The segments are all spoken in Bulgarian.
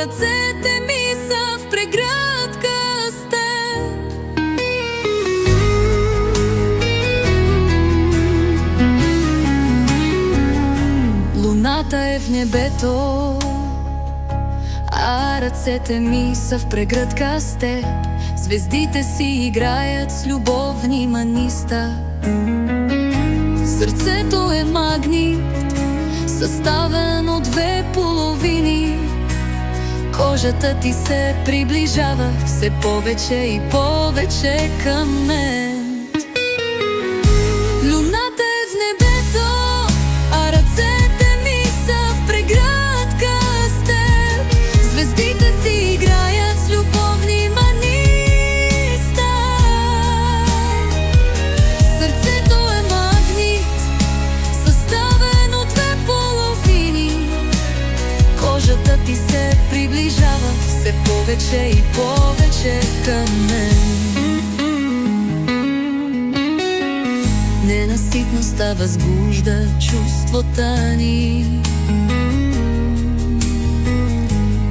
ръцете ми са в прегръдка с теб. Луната е в небето, а ръцете ми са в прегръдка с теб. Звездите си играят с любовни маниста. Сърцето е магнит, съставен от две половини. Кожата ти се приближава все повече и повече към мен. Луната е в небето, а ръцете ми са в прегръдка с теб. Звездите си играят с любовни маниста. Сърцето е магнит, съставен от две половини. Кожата ти се приближава все повече и повече към мен. Ненаситността възбужда чувствата ни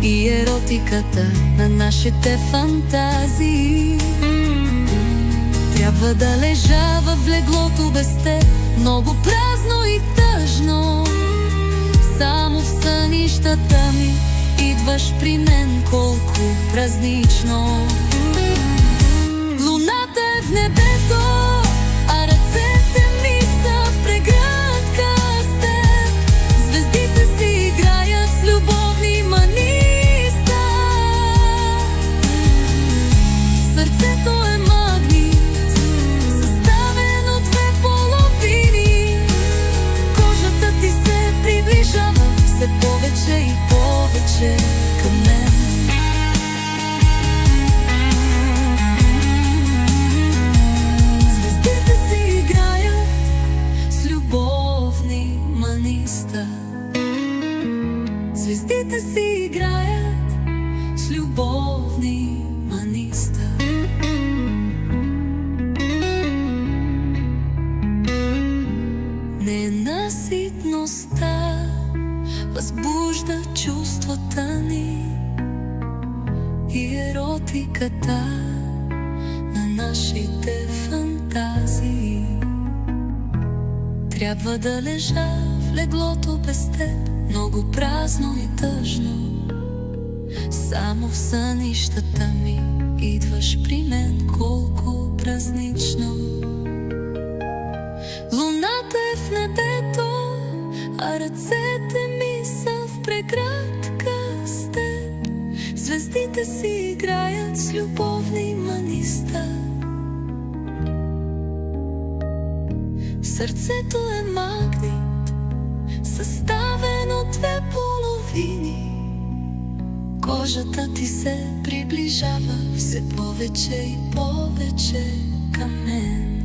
и еротиката на нашите фантазии. Трябва да лежа в леглото без теб, много празно и тъжно. Само в сънищата ми идваш при мен, колко празнично. Луната е в небето, а ръцете ми са в прегръдка с теб. Звездите си играят с любовни маниста. Сърцето е магнит, съставен от две половини. Кожата ти се приближава все повече и повече към мен. Звездите си играят с любовни маниста. Звездите си играят с любовни маниста. Ненаситността възбужда чувствата ни и еротиката на нашите фантазии. Трябва да лежа в леглото без теб, много празно и тъжно. Само в сънищата ми идваш при мен, колко празнично. Луната е в небето, а ръцете ми са в прегръдка с теб. Звездите си играят с любовни маниста. Сърцето е магнит, съставен от две половини. Кожата ти се приближава все повече и повече към мен.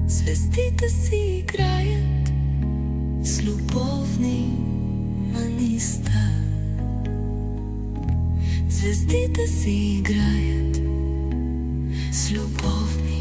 Звездите си играят с любовни маниста. Звездите си играят с любовни